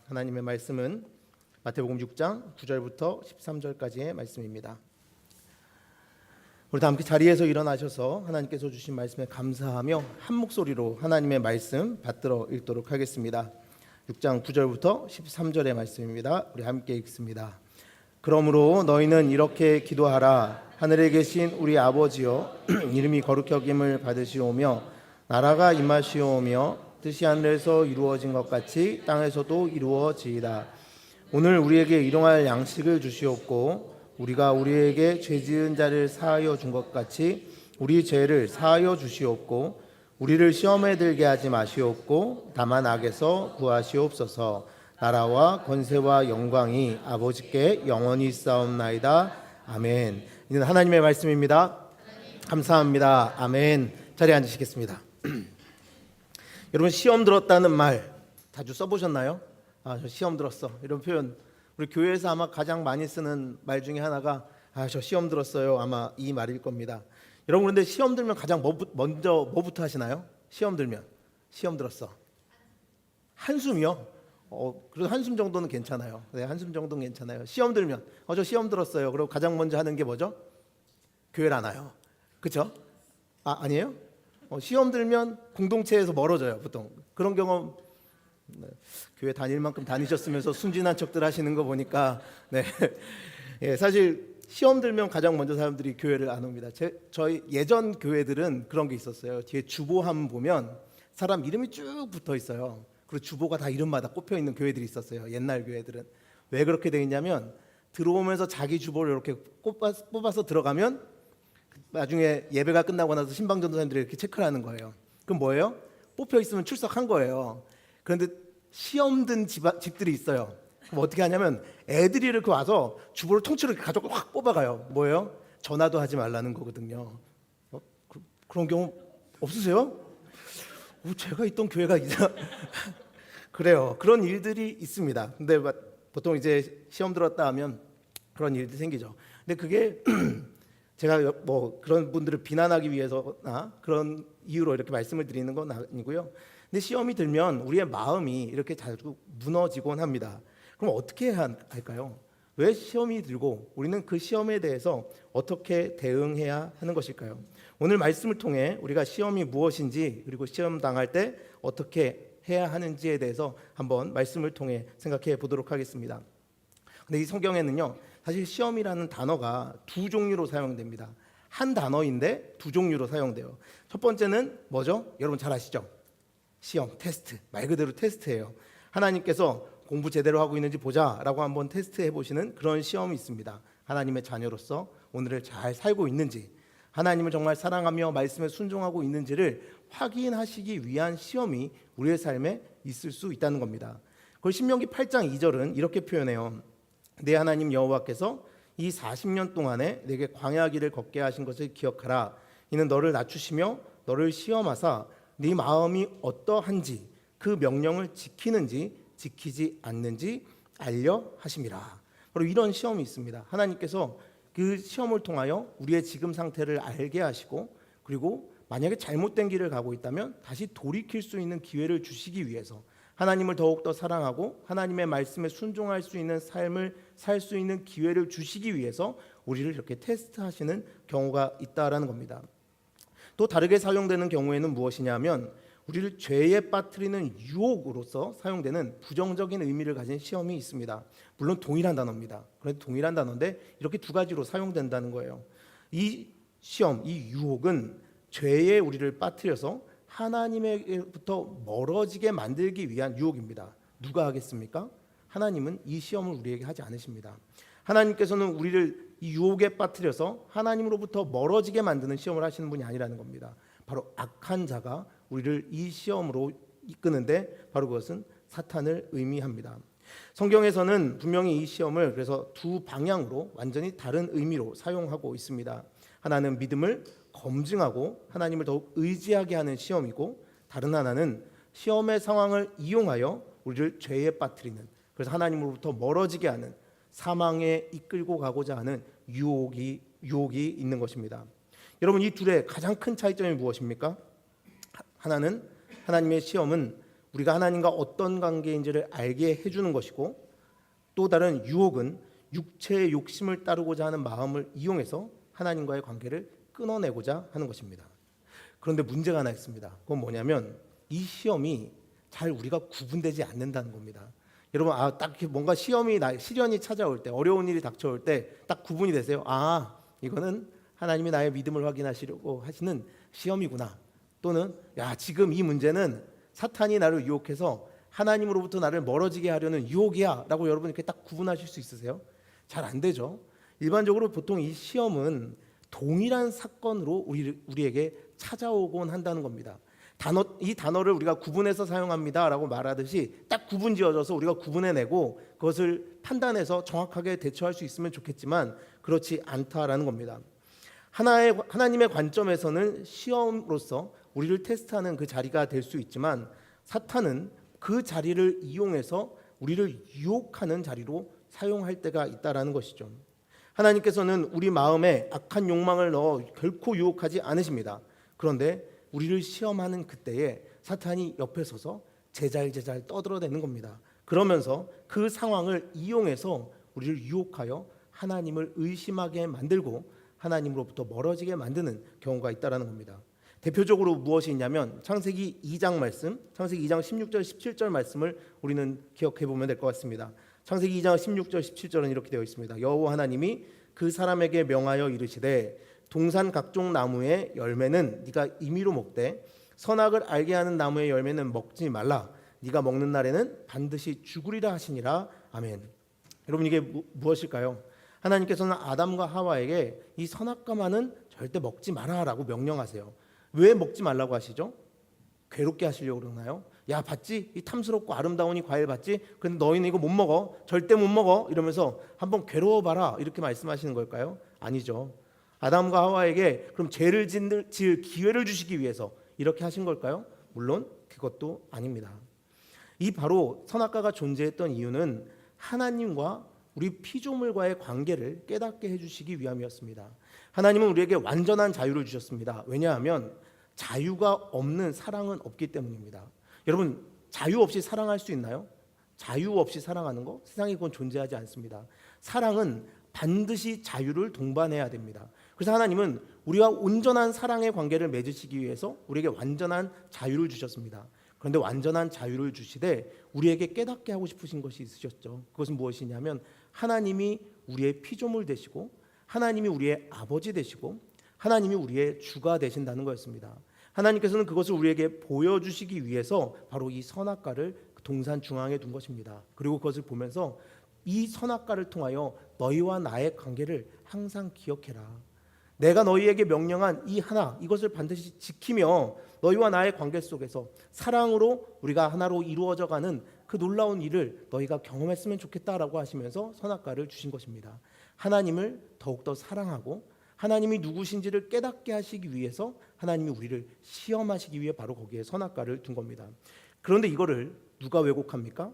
하나님의 말씀은 마태복음 6장 9절부터 13절까지의 말씀입니다. 우리 다 함께 자리에서 일어나셔서 하나님께서 주신 말씀에 감사하며 한 목소리로 하나님의 말씀 받들어 읽도록 하겠습니다. 6장 9절부터 13절의 말씀입니다. 우리 함께 읽습니다. 그러므로 너희는 이렇게 기도하라. 하늘에 계신 우리 아버지여, 이름이 거룩히 여김을 받으시오며 나라가 임하시오며 뜻이 하늘에서 이루어진 것 같이 땅에서도 이루어지이다. 오늘 우리에게 일용할 양식을 주시옵고 우리가 우리에게 죄 지은 자를 사하여 준 것 같이 우리 죄를 사하여 주시옵고 우리를 시험에 들게 하지 마시옵고 다만 악에서 구하시옵소서. 나라와 권세와 영광이 아버지께 영원히 있사옵나이다. 아멘. 이는 하나님의 말씀입니다. 감사합니다. 아멘. 자리에 앉으시겠습니다. 여러분, 시험 들었다는 말 자주 써보셨나요? 저 시험 들었어, 이런 표현 우리 교회에서 아마 가장 많이 쓰는 말 중에 하나가 저 시험 들었어요, 아마 이 말일 겁니다. 여러분, 그런데 시험 들면 가장 먼저 뭐부터 하시나요? 시험 들면 시험 들었어, 한숨이요? 그래도 한숨 정도는 괜찮아요. 네, 한숨 정도는 괜찮아요. 시험 들면 저 시험 들었어요. 그리고 가장 먼저 하는 게 뭐죠? 교회를 안 와요. 그렇죠? 아니에요? 시험 들면 공동체에서 멀어져요. 보통 그런 경험, 네, 교회 다닐 만큼 다니셨으면서 순진한 척들 하시는 거 보니까 네. 예, 사실 시험 들면 가장 먼저 사람들이 교회를 안 옵니다. 저희 예전 교회들은 그런 게 있었어요. 뒤에 주보함 보면 사람 이름이 쭉 붙어 있어요. 그리고 주보가 다 이름마다 꼽혀 있는 교회들이 있었어요. 옛날 교회들은. 왜 그렇게 되어 있냐면 들어오면서 자기 주보를 이렇게 뽑아서 들어가면 나중에 예배가 끝나고 나서 신방전도사님들이 이렇게 체크를 하는 거예요. 그럼 뭐예요? 뽑혀 있으면 출석한 거예요. 그런데 시험 든 집들이 있어요. 그럼 어떻게 하냐면 애들이 이렇게 와서 주보를 통째로 가져가 확 뽑아가요. 뭐예요? 전화도 하지 말라는 거거든요. 그런 경우 없으세요? 제가 있던 교회가 그래요. 그런 일들이 있습니다. 근데 보통 이제 시험 들었다 하면 그런 일들이 생기죠. 근데 그게 제가 뭐 그런 분들을 비난하기 위해서나 그런 이유로 이렇게 말씀을 드리는 건 아니고요. 근데 시험이 들면 우리의 마음이 이렇게 자주 무너지곤 합니다. 그럼 어떻게 해야 할까요? 왜 시험이 들고 우리는 그 시험에 대해서 어떻게 대응해야 하는 것일까요? 오늘 말씀을 통해 우리가 시험이 무엇인지, 그리고 시험 당할 때 어떻게 해야 하는지에 대해서 한번 말씀을 통해 생각해 보도록 하겠습니다. 근데 이 성경에는요, 사실 시험이라는 단어가 두 종류로 사용됩니다. 한 단어인데 두 종류로 사용돼요. 첫 번째는 뭐죠? 여러분 잘 아시죠? 시험, 테스트, 말 그대로 테스트예요. 하나님께서 공부 제대로 하고 있는지 보자라고 한번 테스트해 보시는 그런 시험이 있습니다. 하나님의 자녀로서 오늘을 잘 살고 있는지, 하나님을 정말 사랑하며 말씀에 순종하고 있는지를 확인하시기 위한 시험이 우리의 삶에 있을 수 있다는 겁니다. 그걸 신명기 8장 2절은 이렇게 표현해요. 내 하나님 여호와께서 이 40년 동안에 내게 광야 길을 걷게 하신 것을 기억하라. 이는 너를 낮추시며 너를 시험하사 네 마음이 어떠한지 그 명령을 지키는지 지키지 않는지 알려 하심이라. 바로 이런 시험이 있습니다. 하나님께서 그 시험을 통하여 우리의 지금 상태를 알게 하시고, 그리고 만약에 잘못된 길을 가고 있다면 다시 돌이킬 수 있는 기회를 주시기 위해서, 하나님을 더욱더 사랑하고 하나님의 말씀에 순종할 수 있는 삶을 살 수 있는 기회를 주시기 위해서 우리를 이렇게 테스트하시는 경우가 있다라는 겁니다. 또 다르게 사용되는 경우에는 무엇이냐면, 우리를 죄에 빠뜨리는 유혹으로서 사용되는 부정적인 의미를 가진 시험이 있습니다. 물론 동일한 단어입니다. 그래도 동일한 단어인데 이렇게 두 가지로 사용된다는 거예요. 이 시험, 이 유혹은 죄에 우리를 빠뜨려서 하나님에게부터 멀어지게 만들기 위한 유혹입니다. 누가 하겠습니까? 하나님은 이 시험을 우리에게 하지 않으십니다. 하나님께서는 우리를 이 유혹에 빠뜨려서 하나님으로부터 멀어지게 만드는 시험을 하시는 분이 아니라는 겁니다. 바로 악한 자가 우리를 이 시험으로 이끄는데, 바로 그것은 사탄을 의미합니다. 성경에서는 분명히 이 시험을 그래서 두 방향으로 완전히 다른 의미로 사용하고 있습니다. 하나는 믿음을 검증하고 하나님을 더욱 의지하게 하는 시험이고, 다른 하나는 시험의 상황을 이용하여 우리를 죄에 빠뜨리는, 그래서 하나님으로부터 멀어지게 하는, 사망에 이끌고 가고자 하는 유혹이 있는 것입니다. 여러분, 이 둘의 가장 큰 차이점이 무엇입니까? 하나는, 하나님의 시험은 우리가 하나님과 어떤 관계인지를 알게 해주는 것이고, 또 다른 유혹은 육체의 욕심을 따르고자 하는 마음을 이용해서 하나님과의 관계를 끊어내고자 하는 것입니다. 그런데 문제가 하나 있습니다. 그건 뭐냐면 이 시험이 잘 우리가 구분되지 않는다는 겁니다. 여러분, 딱 뭔가 시련이 찾아올 때, 어려운 일이 닥쳐올 때 딱 구분이 되세요. 이거는 하나님이 나의 믿음을 확인하시려고 하시는 시험이구나. 또는 지금 이 문제는 사탄이 나를 유혹해서 하나님으로부터 나를 멀어지게 하려는 유혹이야 라고 여러분 이렇게 딱 구분하실 수 있으세요? 잘 안 되죠. 일반적으로 보통 이 시험은 동일한 사건으로 우리에게 찾아오곤 한다는 겁니다. 이 단어를 우리가 구분해서 사용합니다 라고 말하듯이 딱 구분 지어져서 우리가 구분해내고 그것을 판단해서 정확하게 대처할 수 있으면 좋겠지만 그렇지 않다라는 겁니다. 하나님의 관점에서는 시험으로서 우리를 테스트하는 그 자리가 될 수 있지만, 사탄은 그 자리를 이용해서 우리를 유혹하는 자리로 사용할 때가 있다라는 것이죠. 하나님께서는 우리 마음에 악한 욕망을 넣어 결코 유혹하지 않으십니다. 그런데 우리를 시험하는 그때에 사탄이 옆에 서서 제잘제잘 떠들어대는 겁니다. 그러면서 그 상황을 이용해서 우리를 유혹하여 하나님을 의심하게 만들고 하나님으로부터 멀어지게 만드는 경우가 있다라는 겁니다. 대표적으로 무엇이 있냐면 창세기 2장 말씀, 창세기 2장 16절 17절 말씀을 우리는 기억해 보면 될 것 같습니다. 창세기 2장 16절 17절은 이렇게 되어 있습니다. 여호와 하나님이 그 사람에게 명하여 이르시되 동산 각종 나무의 열매는 네가 임의로 먹되 선악을 알게 하는 나무의 열매는 먹지 말라. 네가 먹는 날에는 반드시 죽으리라 하시니라. 아멘. 여러분, 이게 무엇일까요? 하나님께서는 아담과 하와에게 이 선악과만은 절대 먹지 마라라고 명령하세요. 왜 먹지 말라고 하시죠? 괴롭게 하시려고 그러나요? 봤지? 이 탐스럽고 아름다운 이 과일 봤지? 근데 너희는 이거 못 먹어. 절대 못 먹어. 이러면서 한번 괴로워봐라. 이렇게 말씀하시는 걸까요? 아니죠. 아담과 하와에게 그럼 죄를 지을 기회를 주시기 위해서 이렇게 하신 걸까요? 물론 그것도 아닙니다. 이 바로 선악과가 존재했던 이유는 하나님과 우리 피조물과의 관계를 깨닫게 해주시기 위함이었습니다. 하나님은 우리에게 완전한 자유를 주셨습니다. 왜냐하면 자유가 없는 사랑은 없기 때문입니다. 여러분, 자유 없이 사랑할 수 있나요? 자유 없이 사랑하는 거? 세상에 그건 존재하지 않습니다. 사랑은 반드시 자유를 동반해야 됩니다. 그래서 하나님은 우리와 온전한 사랑의 관계를 맺으시기 위해서 우리에게 완전한 자유를 주셨습니다. 그런데 완전한 자유를 주시되 우리에게 깨닫게 하고 싶으신 것이 있으셨죠. 그것은 무엇이냐면 하나님이 우리의 피조물 되시고 하나님이 우리의 아버지 되시고 하나님이 우리의 주가 되신다는 거였습니다. 하나님께서는 그것을 우리에게 보여주시기 위해서 바로 이 선악과를 동산 중앙에 둔 것입니다. 그리고 그것을 보면서 이 선악과를 통하여 너희와 나의 관계를 항상 기억해라. 내가 너희에게 명령한 이 하나, 이것을 반드시 지키며 너희와 나의 관계 속에서 사랑으로 우리가 하나로 이루어져가는 그 놀라운 일을 너희가 경험했으면 좋겠다라고 하시면서 선악과를 주신 것입니다. 하나님을 더욱더 사랑하고 하나님이 누구신지를 깨닫게 하시기 위해서 하나님이 우리를 시험하시기 위해 바로 거기에 선악과를 둔 겁니다. 그런데 이거를 누가 왜곡합니까?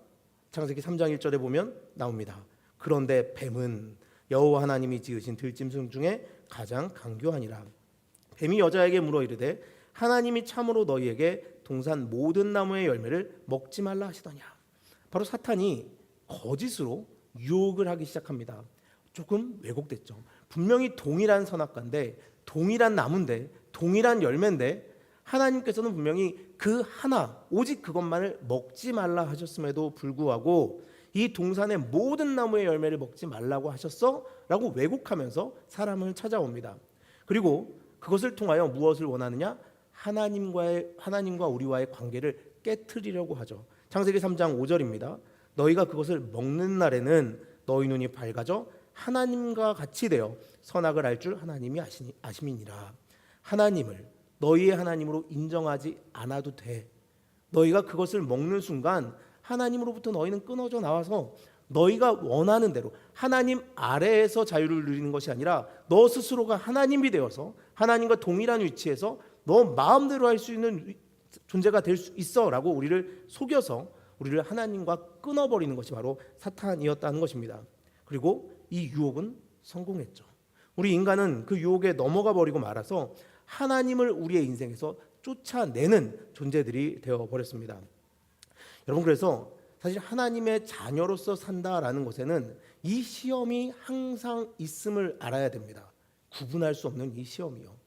창세기 3장 1절에 보면 나옵니다. 그런데 뱀은 여호와 하나님이 지으신 들짐승 중에 가장 강교하니라. 뱀이 여자에게 물어 이르되 하나님이 참으로 너희에게 동산 모든 나무의 열매를 먹지 말라 하시더냐. 바로 사탄이 거짓으로 유혹을 하기 시작합니다. 조금 왜곡됐죠. 분명히 동일한 선악과인데, 동일한 나무인데, 동일한 열매인데 하나님께서는 분명히 그 하나, 오직 그것만을 먹지 말라 하셨음에도 불구하고 이 동산의 모든 나무의 열매를 먹지 말라고 하셨어? 라고 왜곡하면서 사람을 찾아옵니다. 그리고 그것을 통하여 무엇을 원하느냐? 하나님과 우리와의 관계를 깨트리려고 하죠. 창세기 3장 5절입니다. 너희가 그것을 먹는 날에는 너희 눈이 밝아져 하나님과 같이 되어 선악을 알 줄 하나님이 아심이니라. 하나님을 너희의 하나님으로 인정하지 않아도 돼. 너희가 그것을 먹는 순간 하나님으로부터 너희는 끊어져 나와서 너희가 원하는 대로 하나님 아래에서 자유를 누리는 것이 아니라 너 스스로가 하나님이 되어서 하나님과 동일한 위치에서 너 마음대로 할 수 있는 존재가 될 수 있어 라고 우리를 속여서 우리를 하나님과 끊어버리는 것이 바로 사탄이었다는 것입니다. 그리고 이 유혹은 성공했죠. 우리 인간은 그 유혹에 넘어가 버리고 말아서 하나님을 우리의 인생에서 쫓아내는 존재들이 되어버렸습니다. 여러분, 그래서 사실 하나님의 자녀로서 산다라는 것에는 이 시험이 항상 있음을 알아야 됩니다. 구분할 수 없는 이 시험이요.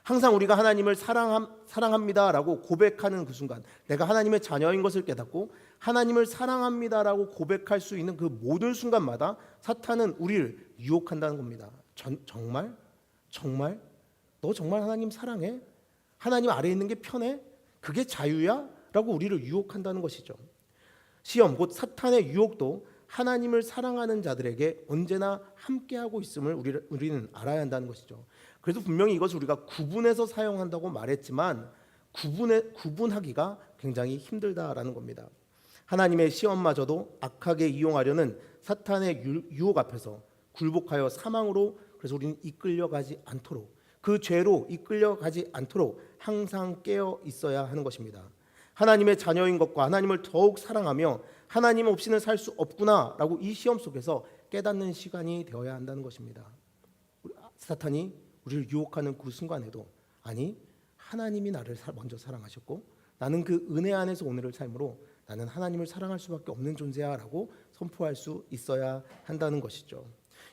항상 우리가 하나님을 사랑합니다라고 고백하는 그 순간, 내가 하나님의 자녀인 것을 깨닫고 하나님을 사랑합니다라고 고백할 수 있는 그 모든 순간마다 사탄은 우리를 유혹한다는 겁니다. 정말? 너 정말 하나님 사랑해? 하나님 아래에 있는 게 편해? 그게 자유야? 라고 우리를 유혹한다는 것이죠. 시험, 곧 사탄의 유혹도 하나님을 사랑하는 자들에게 언제나 함께하고 있음을 우리는 알아야 한다는 것이죠. 그래서 분명히 이것을 우리가 구분해서 사용한다고 말했지만 구분하기가 굉장히 힘들다라는 겁니다. 하나님의 시험마저도 악하게 이용하려는 사탄의 유혹 앞에서 굴복하여 사망으로, 그래서 우리는 이끌려가지 않도록, 그 죄로 이끌려가지 않도록 항상 깨어 있어야 하는 것입니다. 하나님의 자녀인 것과 하나님을 더욱 사랑하며 하나님 없이는 살 수 없구나라고 이 시험 속에서 깨닫는 시간이 되어야 한다는 것입니다. 사탄이 우리를 유혹하는 그 순간에도, 아니, 하나님이 나를 먼저 사랑하셨고 나는 그 은혜 안에서 오늘을 삶으로 나는 하나님을 사랑할 수밖에 없는 존재야 라고 선포할 수 있어야 한다는 것이죠.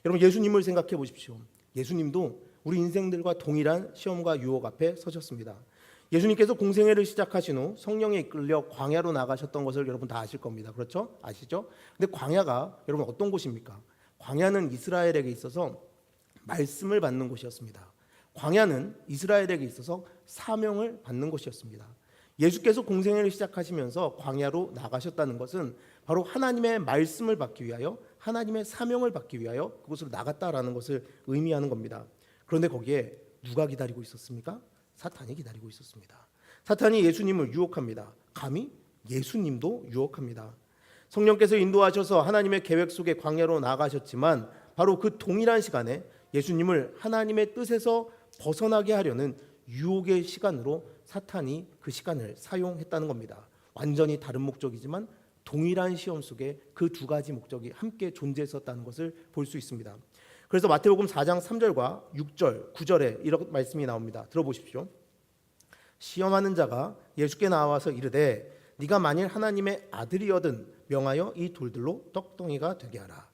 여러분, 예수님을 생각해 보십시오. 예수님도 우리 인생들과 동일한 시험과 유혹 앞에 서셨습니다. 예수님께서 공생애를 시작하신 후 성령에 이끌려 광야로 나가셨던 것을 여러분 다 아실 겁니다. 그렇죠? 아시죠? 근데 광야가 여러분 어떤 곳입니까? 광야는 이스라엘에게 있어서 말씀을 받는 곳이었습니다. 광야는 이스라엘에게 있어서 사명을 받는 곳이었습니다. 예수께서 공생애를 시작하시면서 광야로 나가셨다는 것은 바로 하나님의 말씀을 받기 위하여, 하나님의 사명을 받기 위하여 그곳으로 나갔다라는 것을 의미하는 겁니다. 그런데 거기에 누가 기다리고 있었습니까? 사탄이 기다리고 있었습니다. 사탄이 예수님을 유혹합니다. 감히 예수님도 유혹합니다. 성령께서 인도하셔서 하나님의 계획 속에 광야로 나가셨지만 바로 그 동일한 시간에 예수님을 하나님의 뜻에서 벗어나게 하려는 유혹의 시간으로 사탄이 그 시간을 사용했다는 겁니다. 완전히 다른 목적이지만 동일한 시험 속에 그 두 가지 목적이 함께 존재했었다는 것을 볼 수 있습니다. 그래서 마태복음 4장 3절과 6절, 9절에 이런 말씀이 나옵니다. 들어보십시오. 시험하는 자가 예수께 나와서 이르되 네가 만일 하나님의 아들이거든 명하여 이 돌들로 떡덩이가 되게 하라.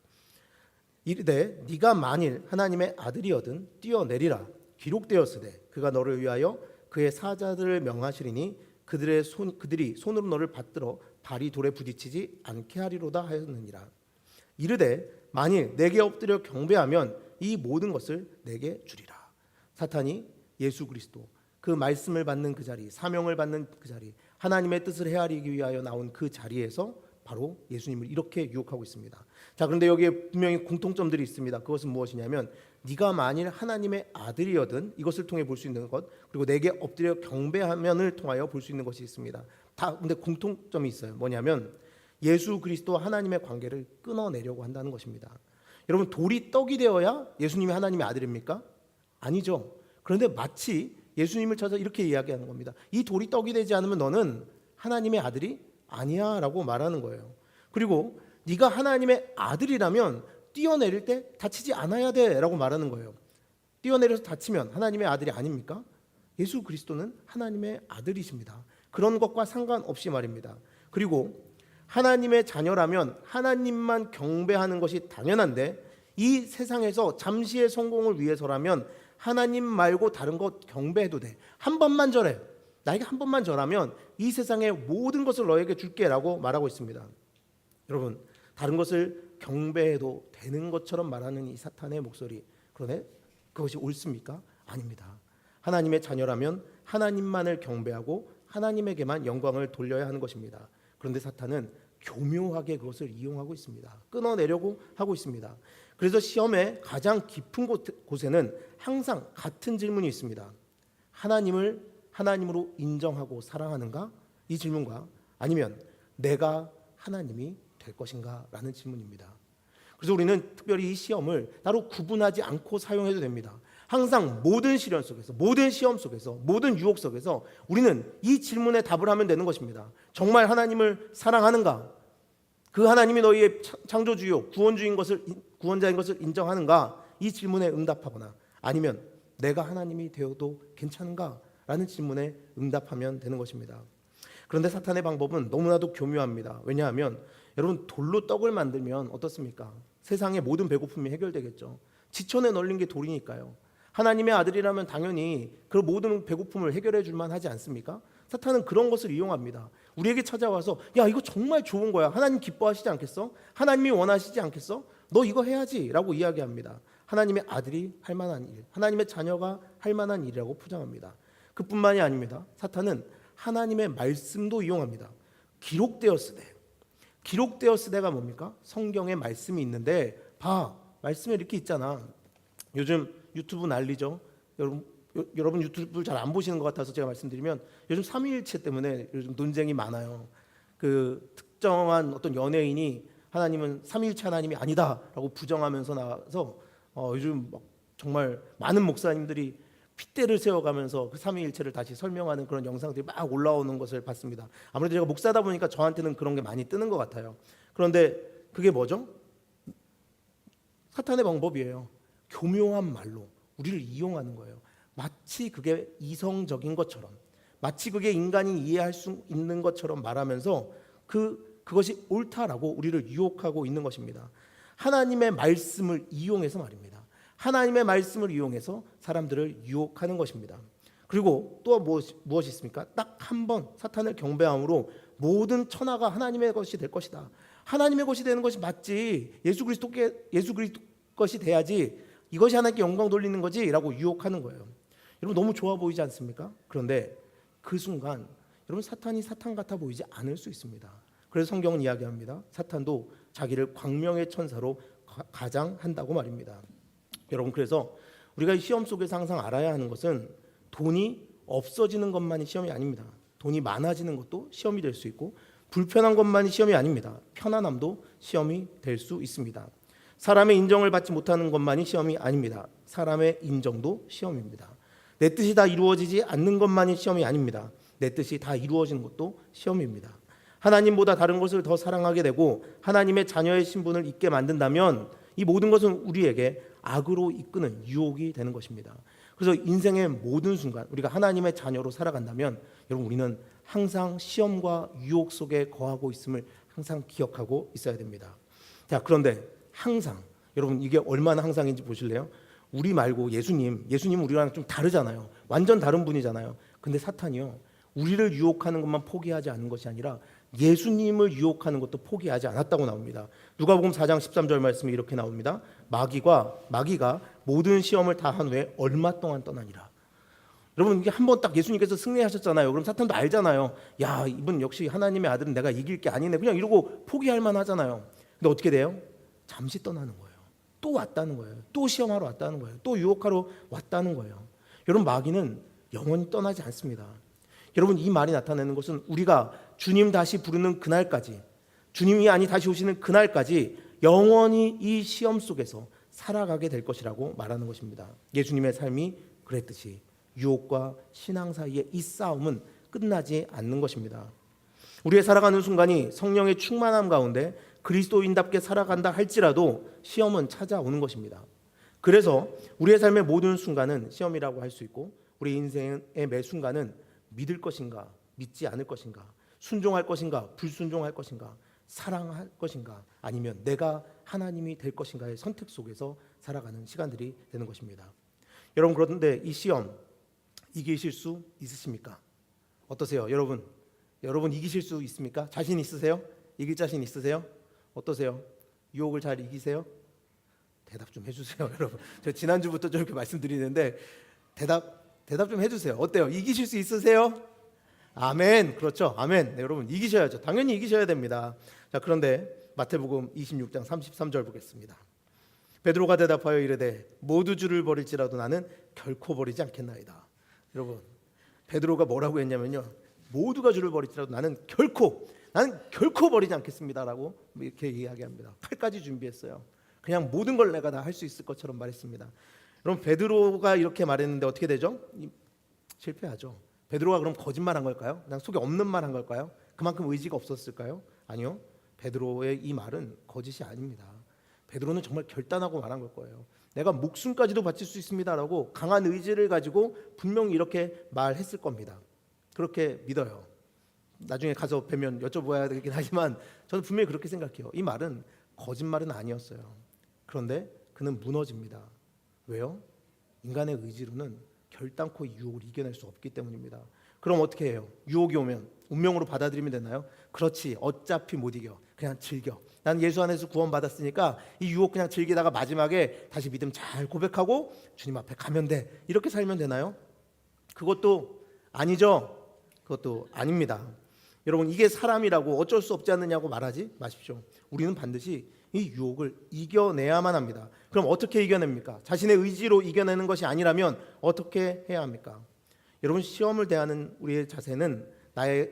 이르되 네가 만일 하나님의 아들이거든 뛰어내리라. 기록되었으되 그가 너를 위하여 그의 사자들을 명하시리니 그들이 손으로 너를 받들어 발이 돌에 부딪히지 않게 하리로다 하였느니라. 이르되 만일 내게 엎드려 경배하면 이 모든 것을 내게 주리라. 사탄이 예수 그리스도, 그 말씀을 받는 그 자리, 사명을 받는 그 자리, 하나님의 뜻을 헤아리기 위하여 나온 그 자리에서 바로 예수님을 이렇게 유혹하고 있습니다. 자, 그런데 여기에 분명히 공통점들이 있습니다. 그것은 무엇이냐면 네가 만일 하나님의 아들이거든, 이것을 통해 볼 수 있는 것, 그리고 내게 엎드려 경배하면을 통하여 볼 수 있는 것이 있습니다. 다 근데 공통점이 있어요. 뭐냐면 예수 그리스도와 하나님의 관계를 끊어내려고 한다는 것입니다. 여러분, 돌이 떡이 되어야 예수님이 하나님의 아들입니까? 아니죠. 그런데 마치 예수님을 찾아 이렇게 이야기하는 겁니다. 이 돌이 떡이 되지 않으면 너는 하나님의 아들이 아니야 라고 말하는 거예요. 그리고 네가 하나님의 아들이라면 뛰어내릴 때 다치지 않아야 돼 라고 말하는 거예요. 뛰어내려서 다치면 하나님의 아들이 아닙니까? 예수 그리스도는 하나님의 아들이십니다. 그런 것과 상관없이 말입니다. 그리고 하나님의 자녀라면 하나님만 경배하는 것이 당연한데 이 세상에서 잠시의 성공을 위해서라면 하나님 말고 다른 것 경배해도 돼. 한 번만 절해. 나에게 한 번만 절하면 이 세상의 모든 것을 너에게 줄게 라고 말하고 있습니다. 여러분, 다른 것을 경배해도 되는 것처럼 말하는 이 사탄의 목소리, 그런데 그것이 옳습니까? 아닙니다. 하나님의 자녀라면 하나님만을 경배하고 하나님에게만 영광을 돌려야 하는 것입니다. 그런데 사탄은 교묘하게 그것을 이용하고 있습니다. 끊어내려고 하고 있습니다. 그래서 시험의 가장 깊은 곳에는 항상 같은 질문이 있습니다. 하나님을 하나님으로 인정하고 사랑하는가? 이 질문과 아니면 내가 하나님이 될 것인가? 라는 질문입니다. 그래서 우리는 특별히 이 시험을 따로 구분하지 않고 사용해도 됩니다. 항상 모든 시련 속에서, 모든 시험 속에서, 모든 유혹 속에서 우리는 이 질문에 답을 하면 되는 것입니다. 정말 하나님을 사랑하는가? 그 하나님이 너희의 창조주요 구원자인 것을 인정하는가? 이 질문에 응답하거나 아니면 내가 하나님이 되어도 괜찮은가? 라는 질문에 응답하면 되는 것입니다. 그런데 사탄의 방법은 너무나도 교묘합니다. 왜냐하면 여러분, 돌로 떡을 만들면 어떻습니까? 세상의 모든 배고픔이 해결되겠죠. 지천에 널린 게 돌이니까요. 하나님의 아들이라면 당연히 그 모든 배고픔을 해결해 줄 만하지 않습니까? 사탄은 그런 것을 이용합니다. 우리에게 찾아와서 야, 이거 정말 좋은 거야. 하나님 기뻐하시지 않겠어? 하나님이 원하시지 않겠어? 너 이거 해야지 라고 이야기합니다. 하나님의 아들이 할 만한 일, 하나님의 자녀가 할 만한 일이라고 포장합니다. 그뿐만이 아닙니다. 사탄은 하나님의 말씀도 이용합니다. 기록되었으되가 뭡니까? 성경에 말씀이 있는데 봐, 말씀에 이렇게 있잖아. 요즘 유튜브 난리죠. 여러분 유튜브를 잘 안 보시는 것 같아서 제가 말씀드리면, 요즘 삼위일체 때문에 요즘 논쟁이 많아요. 그 특정한 어떤 연예인이 하나님은 삼위일체 하나님이 아니다라고 부정하면서 나와서 요즘 막 정말 많은 목사님들이 핏대를 세워가면서 그 삼위일체를 다시 설명하는 그런 영상들이 막 올라오는 것을 봤습니다. 아무래도 제가 목사다 보니까 저한테는 그런 게 많이 뜨는 것 같아요. 그런데 그게 뭐죠? 사탄의 방법이에요. 교묘한 말로 우리를 이용하는 거예요. 마치 그게 이성적인 것처럼, 마치 그게 인간이 이해할 수 있는 것처럼 말하면서 그것이 옳다라고 우리를 유혹하고 있는 것입니다. 하나님의 말씀을 이용해서 말입니다. 하나님의 말씀을 이용해서 사람들을 유혹하는 것입니다. 그리고 또 무엇이 있습니까? 딱 한 번 사탄을 경배함으로 모든 천하가 하나님의 것이 될 것이다. 하나님의 것이 되는 것이 맞지. 예수 그리스도 것이 돼야지. 이것이 하나님께 영광 돌리는 거지 라고 유혹하는 거예요. 여러분, 너무 좋아 보이지 않습니까? 그런데 그 순간 여러분, 사탄이 사탄 같아 보이지 않을 수 있습니다. 그래서 성경은 이야기합니다. 사탄도 자기를 광명의 천사로 가장한다고 말입니다. 여러분, 그래서 우리가 이 시험 속에서 항상 알아야 하는 것은 돈이 없어지는 것만이 시험이 아닙니다. 돈이 많아지는 것도 시험이 될 수 있고, 불편한 것만이 시험이 아닙니다. 편안함도 시험이 될 수 있습니다. 사람의 인정을 받지 못하는 것만이 시험이 아닙니다. 사람의 인정도 시험입니다. 내 뜻이 다 이루어지지 않는 것만이 시험이 아닙니다. 내 뜻이 다 이루어지는 것도 시험입니다. 하나님보다 다른 것을 더 사랑하게 되고 하나님의 자녀의 신분을 잊게 만든다면 이 모든 것은 우리에게 악으로 이끄는 유혹이 되는 것입니다. 그래서 인생의 모든 순간 우리가 하나님의 자녀로 살아간다면 여러분, 우리는 항상 시험과 유혹 속에 거하고 있음을 항상 기억하고 있어야 됩니다. 자, 그런데 항상, 여러분, 이게 얼마나 항상인지 보실래요? 우리 말고 예수님 우리랑 좀 다르잖아요. 완전 다른 분이잖아요. 근데 사탄이요, 우리를 유혹하는 것만 포기하지 않은 것이 아니라 예수님을 유혹하는 것도 포기하지 않았다고 나옵니다. 누가복음 4장 13절 말씀이 이렇게 나옵니다. 마귀가 모든 시험을 다 한 후에 얼마 동안 떠나니라. 여러분, 이게 한번 딱 예수님께서 승리하셨잖아요. 그럼 사탄도 알잖아요. 야, 이분 역시 하나님의 아들은 내가 이길 게 아니네. 그냥 이러고 포기할 만하잖아요. 근데 어떻게 돼요? 잠시 떠나는 거예요. 또 왔다는 거예요. 또 시험하러 왔다는 거예요. 또 유혹하러 왔다는 거예요. 여러분, 마귀는 영원히 떠나지 않습니다. 여러분, 이 말이 나타내는 것은 우리가 주님 다시 부르는 그날까지, 주님이 다시 오시는 그날까지 영원히 이 시험 속에서 살아가게 될 것이라고 말하는 것입니다. 예수님의 삶이 그랬듯이 유혹과 신앙 사이의 이 싸움은 끝나지 않는 것입니다. 우리의 살아가는 순간이 성령의 충만함 가운데 그리스도인답게 살아간다 할지라도 시험은 찾아오는 것입니다. 그래서 우리의 삶의 모든 순간은 시험이라고 할 수 있고, 우리 인생의 매 순간은 믿을 것인가 믿지 않을 것인가, 순종할 것인가 불순종할 것인가, 사랑할 것인가 아니면 내가 하나님이 될 것인가의 선택 속에서 살아가는 시간들이 되는 것입니다. 여러분, 그런데 이 시험 이기실 수 있으십니까? 어떠세요? 여러분 이기실 수 있습니까? 자신 있으세요? 이길 자신 있으세요? 어떠세요? 유혹을 잘 이기세요? 대답 좀 해주세요. 여러분, 저 지난주부터 저렇게 말씀드리는데 대답 좀 해주세요. 어때요? 이기실 수 있으세요? 아멘. 그렇죠. 아멘. 네, 여러분, 이기셔야죠. 당연히 이기셔야 됩니다. 자, 그런데 마태복음 26장 33절 보겠습니다. 베드로가 대답하여 이르되 모두 주를 버릴지라도 나는 결코 버리지 않겠나이다. 여러분, 베드로가 뭐라고 했냐면요, 모두가 주를 버릴지라도 나는 결코 버리지 않겠습니다라고 이렇게 이야기합니다. 칼까지 준비했어요. 그냥 모든 걸 내가 다 할 수 있을 것처럼 말했습니다. 여러분, 베드로가 이렇게 말했는데 어떻게 되죠? 실패하죠. 베드로가 그럼 거짓말한 걸까요? 그냥 속에 없는 말 한 걸까요? 그만큼 의지가 없었을까요? 아니요. 베드로의 이 말은 거짓이 아닙니다. 베드로는 정말 결단하고 말한 걸 거예요. 내가 목숨까지도 바칠 수 있습니다라고 강한 의지를 가지고 분명히 이렇게 말했을 겁니다. 그렇게 믿어요. 나중에 가서 뵈면 여쭤봐야 되긴 하지만 저는 분명히 그렇게 생각해요. 이 말은 거짓말은 아니었어요. 그런데 그는 무너집니다. 왜요? 인간의 의지로는 결단코 이 유혹을 이겨낼 수 없기 때문입니다. 그럼 어떻게 해요? 유혹이 오면 운명으로 받아들이면 되나요? 그렇지, 어차피 못 이겨. 그냥 즐겨. 난 예수 안에서 구원받았으니까 이 유혹 그냥 즐기다가 마지막에 다시 믿음 잘 고백하고 주님 앞에 가면 돼. 이렇게 살면 되나요? 그것도 아니죠. 그것도 아닙니다. 여러분, 이게 사람이라고 어쩔 수 없지 않느냐고 말하지 마십시오. 우리는 반드시 이 유혹을 이겨내야만 합니다. 그럼 어떻게 이겨냅니까? 자신의 의지로 이겨내는 것이 아니라면 어떻게 해야 합니까? 여러분, 시험을 대하는 우리의 자세는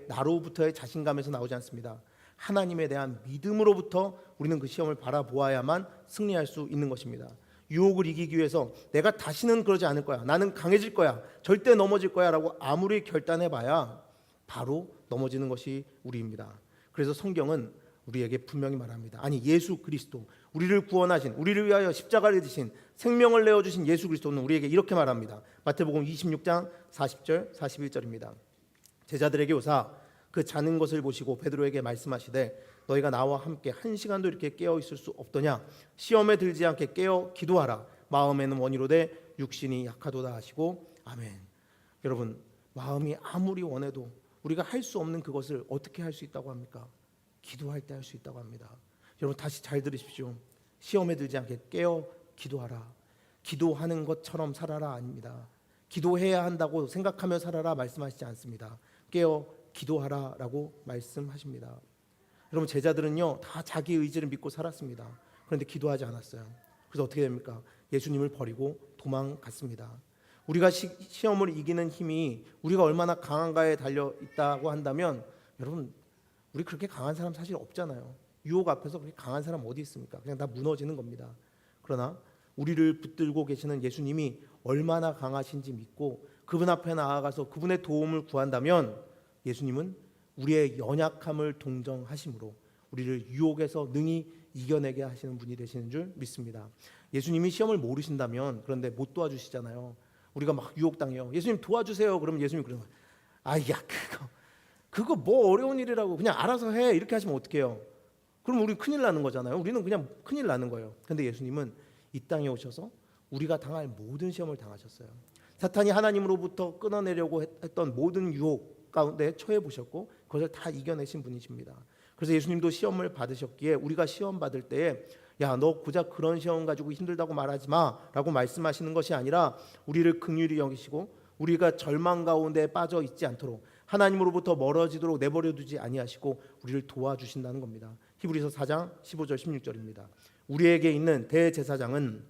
나로부터의 자신감에서 나오지 않습니다. 하나님에 대한 믿음으로부터 우리는 그 시험을 바라보아야만 승리할 수 있는 것입니다. 유혹을 이기기 위해서 내가 다시는 그러지 않을 거야, 나는 강해질 거야, 절대 넘어질 거야 라고 아무리 결단해봐야 바로 넘어지는 것이 우리입니다. 그래서 성경은 우리에게 분명히 말합니다. 아니, 예수 그리스도, 우리를 구원하신, 우리를 위하여 십자가를 지신, 생명을 내어주신 예수 그리스도는 우리에게 이렇게 말합니다. 마태복음 26장 40절 41절입니다. 제자들에게 오사 그 자는 것을 보시고 베드로에게 말씀하시되 너희가 나와 함께 한 시간도 이렇게 깨어 있을 수 없더냐? 시험에 들지 않게 깨어 기도하라. 마음에는 원이로되 육신이 약하도다 하시고 아멘. 여러분, 마음이 아무리 원해도 우리가 할 수 없는 그것을 어떻게 할 수 있다고 합니까? 기도할 때 할 수 있다고 합니다. 여러분, 다시 잘 들으십시오. 시험에 들지 않게 깨어 기도하라. 기도하는 것처럼 살아라 아닙니다. 기도해야 한다고 생각하며 살아라 말씀하시지 않습니다. 깨어 기도하라라고 말씀하십니다. 여러분, 제자들은요 다 자기 의지를 믿고 살았습니다. 그런데 기도하지 않았어요. 그래서 어떻게 됩니까? 예수님을 버리고 도망갔습니다. 우리가 시험을 이기는 힘이 우리가 얼마나 강한가에 달려 있다고 한다면, 여러분, 우리 그렇게 강한 사람 사실 없잖아요. 유혹 앞에서 그렇게 강한 사람 어디 있습니까? 그냥 다 무너지는 겁니다. 그러나 우리를 붙들고 계시는 예수님이 얼마나 강하신지 믿고 그분 앞에 나아가서 그분의 도움을 구한다면 예수님은 우리의 연약함을 동정하심으로 우리를 유혹에서 능히 이겨내게 하시는 분이 되시는 줄 믿습니다. 예수님이 시험을 모르신다면, 그런데 못 도와주시잖아요. 우리가 막 유혹당해요. 예수님 도와주세요. 그러면 예수님이 그러는 거예요. 아야, 그거 뭐 어려운 일이라고 그냥 알아서 해. 이렇게 하시면 어떡해요? 그럼 우리 큰일 나는 거잖아요. 우리는 그냥 큰일 나는 거예요. 근데 예수님은 이 땅에 오셔서 우리가 당할 모든 시험을 당하셨어요. 사탄이 하나님으로부터 끊어내려고 했던 모든 유혹 가운데 처해 보셨고 그것을 다 이겨내신 분이십니다. 그래서 예수님도 시험을 받으셨기에 우리가 시험 받을 때에 야, 너 고작 그런 시험 가지고 힘들다고 말하지 마 라고 말씀하시는 것이 아니라 우리를 긍휼히 여기시고 우리가 절망 가운데 빠져 있지 않도록 하나님으로부터 멀어지도록 내버려 두지 아니하시고 우리를 도와주신다는 겁니다. 히브리서 4장 15절 16절입니다. 우리에게 있는 대제사장은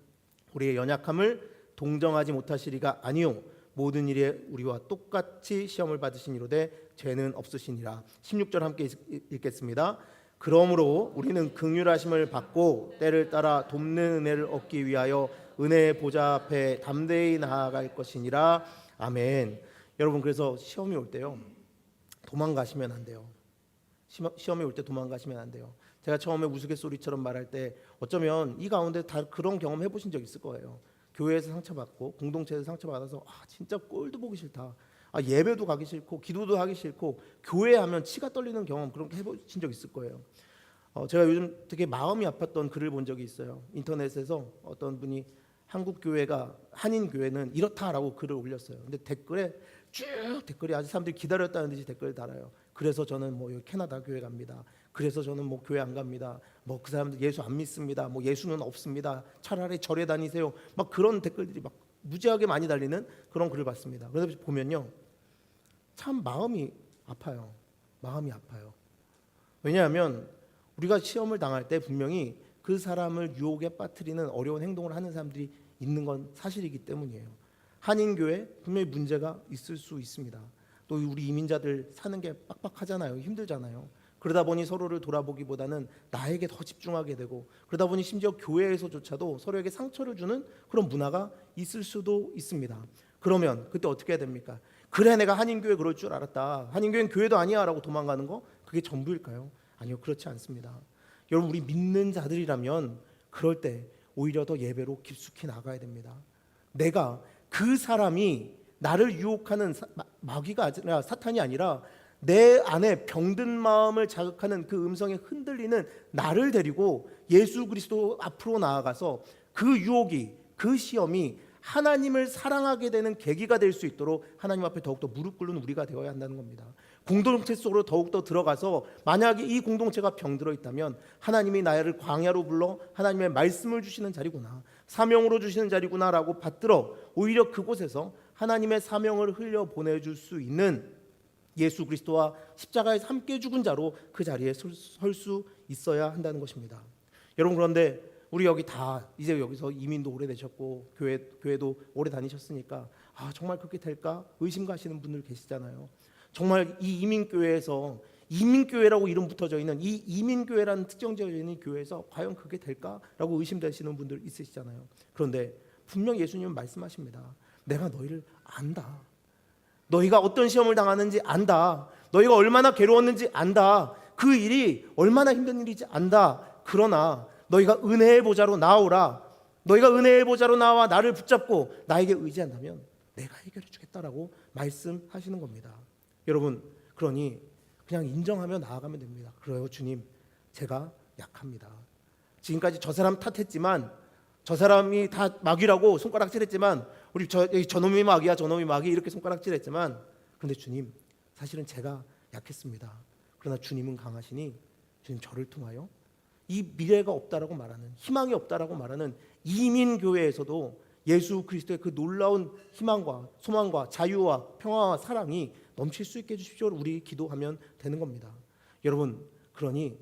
우리의 연약함을 동정하지 못하시리가 아니요 모든 일에 우리와 똑같이 시험을 받으시니로되 죄는 없으시니라. 16절 함께 읽겠습니다. 그러므로 우리는 긍휼하심을 받고 때를 따라 돕는 은혜를 얻기 위하여 은혜의 보좌 앞에 담대히 나아갈 것이니라. 아멘. 여러분, 그래서 시험이 올 때요 도망가시면 안 돼요. 시험이 올 때 도망가시면 안 돼요. 제가 처음에 우스갯소리처럼 말할 때 어쩌면 이 가운데 다 그런 경험 해보신 적 있을 거예요. 교회에서 상처받고 공동체에서 상처받아서 진짜 꼴도 보기 싫다, 예배도 가기 싫고 기도도 하기 싫고 교회 하면 치가 떨리는 경험, 그런 거 해보신 적 있을 거예요. 제가 요즘 되게 마음이 아팠던 글을 본 적이 있어요. 인터넷에서 어떤 분이 한국 교회가, 한인 교회는 이렇다라고 글을 올렸어요. 근데 댓글에 쭉 댓글이 아주 사람들이 기다렸다는 듯이 댓글을 달아요. 그래서 저는 뭐 여기 캐나다 교회 갑니다. 그래서 저는 뭐 교회 안 갑니다. 뭐 그 사람들 예수 안 믿습니다. 뭐 예수는 없습니다. 차라리 절에 다니세요. 막 그런 댓글들이 막 무지하게 많이 달리는 그런 글을 봤습니다. 그래서 보면요 참 마음이 아파요. 마음이 아파요. 왜냐하면 우리가 시험을 당할 때 분명히 그 사람을 유혹에 빠뜨리는 어려운 행동을 하는 사람들이 있는 건 사실이기 때문이에요. 한인교회 분명히 문제가 있을 수 있습니다. 또 우리 이민자들 사는 게 빡빡하잖아요. 힘들잖아요. 그러다 보니 서로를 돌아보기보다는 나에게 더 집중하게 되고, 그러다 보니 심지어 교회에서조차도 서로에게 상처를 주는 그런 문화가 있을 수도 있습니다. 그러면 그때 어떻게 해야 됩니까? 그래, 내가 한인교회 그럴 줄 알았다, 한인교회는 교회도 아니야 라고 도망가는 거, 그게 전부일까요? 아니요, 그렇지 않습니다. 여러분, 우리 믿는 자들이라면 그럴 때 오히려 더 예배로 깊숙이 나가야 됩니다. 내가 그 사람이 나를 유혹하는 마귀가 아니라, 사탄이 아니라 내 안에 병든 마음을 자극하는 그 음성에 흔들리는 나를 데리고 예수 그리스도 앞으로 나아가서 그 유혹이, 그 시험이 하나님을 사랑하게 되는 계기가 될 수 있도록 하나님 앞에 더욱더 무릎 꿇는 우리가 되어야 한다는 겁니다. 공동체 속으로 더욱더 들어가서 만약에 이 공동체가 병들어 있다면 하나님이 나를 광야로 불러 하나님의 말씀을 주시는 자리구나, 사명으로 주시는 자리구나 라고 받들어 오히려 그곳에서 하나님의 사명을 흘려보내줄 수 있는 예수 그리스도와 십자가에서 함께 죽은 자로 그 자리에 설 수 있어야 한다는 것입니다. 여러분, 그런데 우리 여기 다 이제 여기서 이민도 오래되셨고 교회도 오래 다니셨으니까 정말 그렇게 될까 의심가시는 분들 계시잖아요. 정말 이 이민교회에서, 이민교회라고 이름 붙어져 있는 이 이민교회라는 특정되어 있는 교회에서 과연 그게 될까라고 의심되시는 분들 있으시잖아요. 그런데 분명 예수님은 말씀하십니다. 내가 너희를 안다. 너희가 어떤 시험을 당하는지 안다. 너희가 얼마나 괴로웠는지 안다. 그 일이 얼마나 힘든 일인지 안다. 그러나 너희가 은혜의 보좌로 나오라. 너희가 은혜의 보좌로 나와 나를 붙잡고 나에게 의지한다면 내가 해결해 주겠다라고 말씀하시는 겁니다. 여러분, 그러니 그냥 인정하며 나아가면 됩니다. 그래요, 주님, 제가 약합니다. 지금까지 저 사람 탓했지만, 저 사람이 다 마귀라고 손가락질했지만, 우리 저놈이 마귀야, 저놈이 마귀 이렇게 손가락질했지만, 근데 주님, 사실은 제가 약했습니다. 그러나 주님은 강하시니 주님 저를 통하여 이 미래가 없다라고 말하는, 희망이 없다라고 말하는 이민교회에서도 예수 그리스도의 그 놀라운 희망과 소망과 자유와 평화와 사랑이 넘칠 수 있게 해주십시오. 우리 기도하면 되는 겁니다. 여러분, 그러니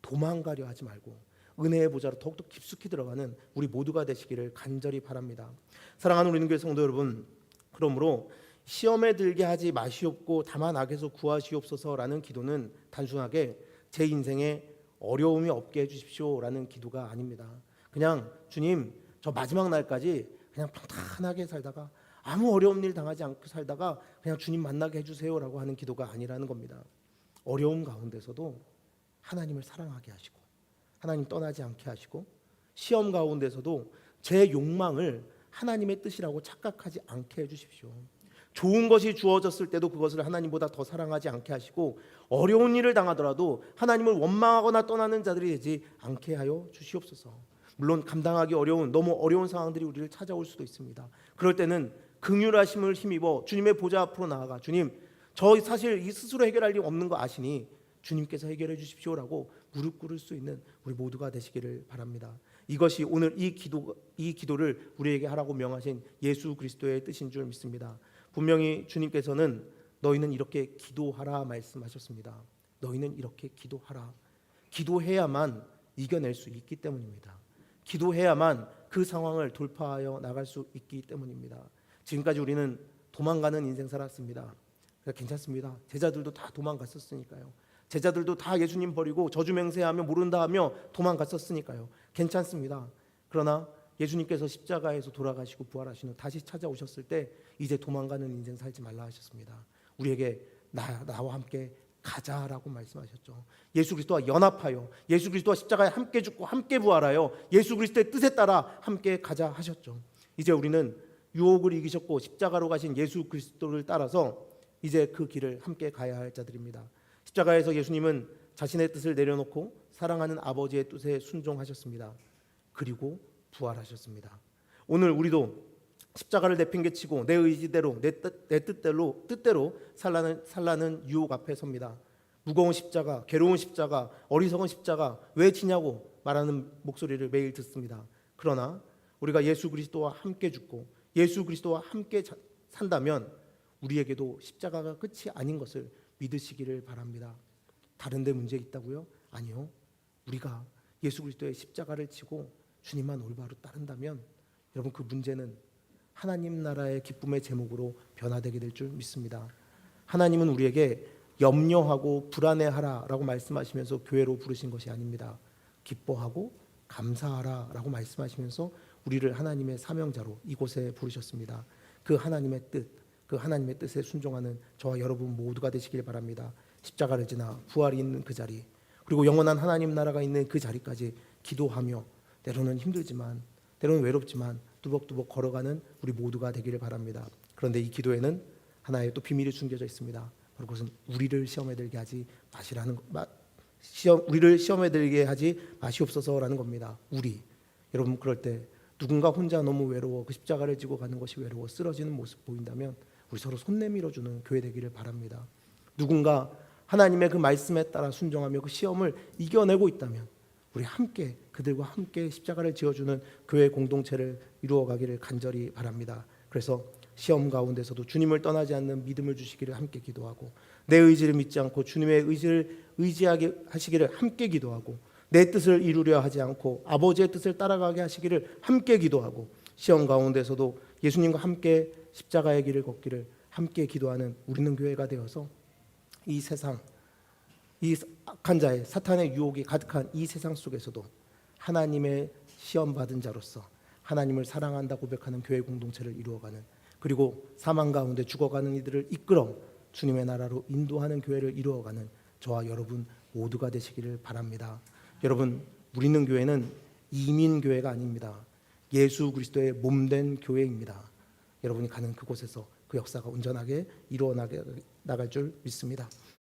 도망가려 하지 말고 은혜의 보좌로 더욱더 깊숙이 들어가는 우리 모두가 되시기를 간절히 바랍니다. 사랑하는 우리 교회 성도 여러분, 그러므로 시험에 들게 하지 마시옵고 다만 악에서 구하시옵소서라는 기도는 단순하게 제 인생에 어려움이 없게 해주십시오라는 기도가 아닙니다. 그냥 주님, 저 마지막 날까지 그냥 평탄하게 살다가 아무 어려운 일 당하지 않고 살다가 그냥 주님 만나게 해주세요라고 하는 기도가 아니라는 겁니다. 어려움 가운데서도 하나님을 사랑하게 하시고 하나님 떠나지 않게 하시고, 시험 가운데서도 제 욕망을 하나님의 뜻이라고 착각하지 않게 해주십시오. 좋은 것이 주어졌을 때도 그것을 하나님보다 더 사랑하지 않게 하시고, 어려운 일을 당하더라도 하나님을 원망하거나 떠나는 자들이 되지 않게 하여 주시옵소서. 물론 감당하기 어려운, 너무 어려운 상황들이 우리를 찾아올 수도 있습니다. 그럴 때는 긍휼하심을 힘입어 주님의 보좌 앞으로 나아가, 주님, 저 사실 이 스스로 해결할 일 없는 거 아시니 주님께서 해결해 주십시오라고 무릎 꿇을 수 있는 우리 모두가 되시기를 바랍니다. 이것이 오늘 이 기도를 우리에게 하라고 명하신 예수 그리스도의 뜻인 줄 믿습니다. 분명히 주님께서는 너희는 이렇게 기도하라 말씀하셨습니다. 너희는 이렇게 기도하라. 기도해야만 이겨낼 수 있기 때문입니다. 기도해야만 그 상황을 돌파하여 나갈 수 있기 때문입니다. 지금까지 우리는 도망가는 인생 살았습니다. 괜찮습니다. 제자들도 다 도망갔었으니까요. 제자들도 다 예수님 버리고 저주맹세하며 모른다 하며 도망갔었으니까요. 괜찮습니다. 그러나 예수님께서 십자가에서 돌아가시고 부활하신 후 다시 찾아오셨을 때 이제 도망가는 인생 살지 말라 하셨습니다. 우리에게 나와 함께 가자라고 말씀하셨죠. 예수 그리스도와 연합하여, 예수 그리스도와 십자가에 함께 죽고 함께 부활하여 예수 그리스도의 뜻에 따라 함께 가자 하셨죠. 이제 우리는 유혹을 이기셨고 십자가로 가신 예수 그리스도를 따라서 이제 그 길을 함께 가야 할 자들입니다. 십자가에서 예수님은 자신의 뜻을 내려놓고 사랑하는 아버지의 뜻에 순종하셨습니다. 그리고 부활하셨습니다. 오늘 우리도 십자가를 내팽개치고 내 의지대로, 내 뜻대로 살라는 유혹 앞에 섭니다. 무거운 십자가, 괴로운 십자가, 어리석은 십자가 왜 지냐고 말하는 목소리를 매일 듣습니다. 그러나 우리가 예수 그리스도와 함께 죽고 예수 그리스도와 함께 산다면 우리에게도 십자가가 끝이 아닌 것을 믿으시기를 바랍니다. 다른 데 문제 있다고요? 아니요. 우리가 예수 그리스도의 십자가를 지고 주님만 올바로 따른다면 여러분, 그 문제는 하나님 나라의 기쁨의 제목으로 변화되게 될 줄 믿습니다. 하나님은 우리에게 염려하고 불안해하라라고 말씀하시면서 교회로 부르신 것이 아닙니다. 기뻐하고 감사하라라고 말씀하시면서 우리를 하나님의 사명자로 이곳에 부르셨습니다. 그 하나님의 뜻에 순종하는 저와 여러분 모두가 되시길 바랍니다. 십자가를 지나 부활이 있는 그 자리, 그리고 영원한 하나님 나라가 있는 그 자리까지 기도하며 때로는 힘들지만 때로는 외롭지만 뚜벅뚜벅 걸어가는 우리 모두가 되기를 바랍니다. 그런데 이 기도에는 하나의 또 비밀이 숨겨져 있습니다. 바로 그것은 우리를 시험에 들게 하지 마시라는 우리를 시험에 들게 하지 마시옵소서라는 겁니다. 우리. 여러분 그럴 때 누군가 혼자 너무 외로워 그 십자가를 지고 가는 것이 외로워 쓰러지는 모습 보인다면 우리 서로 손 내밀어주는 교회 되기를 바랍니다. 누군가 하나님의 그 말씀에 따라 순종하며 그 시험을 이겨내고 있다면 우리 함께 그들과 함께 십자가를 지어주는 교회 공동체를 이루어가기를 간절히 바랍니다. 그래서 시험 가운데서도 주님을 떠나지 않는 믿음을 주시기를 함께 기도하고 내 의지를 믿지 않고 주님의 의지를 의지하게 하시기를 함께 기도하고 내 뜻을 이루려 하지 않고 아버지의 뜻을 따라가게 하시기를 함께 기도하고 시험 가운데서도 예수님과 함께 십자가의 길을 걷기를 함께 기도하는 우리는 교회가 되어서 이 세상 이 악한 자의 사탄의 유혹이 가득한 이 세상 속에서도 하나님의 시험받은 자로서 하나님을 사랑한다 고백하는 교회 공동체를 이루어가는 그리고 사망 가운데 죽어가는 이들을 이끌어 주님의 나라로 인도하는 교회를 이루어가는 저와 여러분 모두가 되시기를 바랍니다. 여러분 우리는 교회는 이민교회가 아닙니다. 예수 그리스도의 몸된 교회입니다. 여러분이 가는 그곳에서 그 역사가 온전하게 이루어 나갈 줄 믿습니다.